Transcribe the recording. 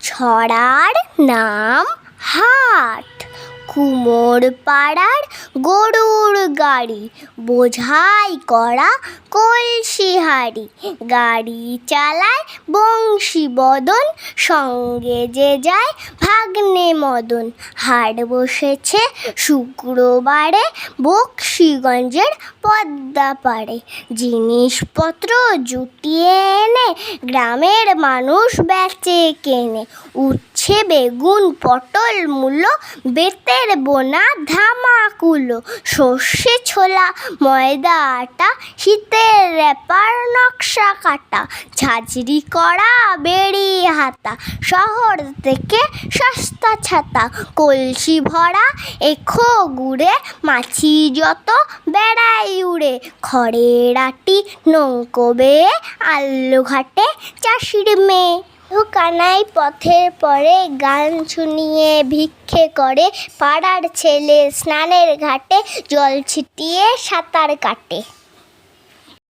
ছড়ার নাম হাট। কুমোর পাড়ার গরুর গাড়ি, বোঝাই করা কলসি হাঁড়ি। গাড়ি চালায় বংশী বদন, সঙ্গে যে যায় ভাগ্নে মদন। হাট বসেছে শুক্রবারে বকশীগঞ্জের পদ্মা পাড়ে। জিনিসপত্র জুটিয়ে এনে গ্রামের মানুষ বেচে কেনে। উচ্ছে বেগুন পটল মূলো, বেতের বোনা ধামাকুলো। সর্ষে ছোলা ময়দা আটা, শীতের রেপার নকশা কাটা। ঝাঁঝরি করা বেড়ি হাতা, শহর থেকে সস্তা ছাতা। কলসি ভরা এখো গুড়ে, মাছি যত বেড়াই উড়ে। খড়ের আটি নৌকো বেয়ে, আল্লু ঘাটে চাষির মেয়ে। কানাই পথের পরে গান শুনিয়ে ভিক্ষে করে, পাড়ার ছেলে স্নানের ঘাটে জল ছিটিয়ে সাঁতার কাটে।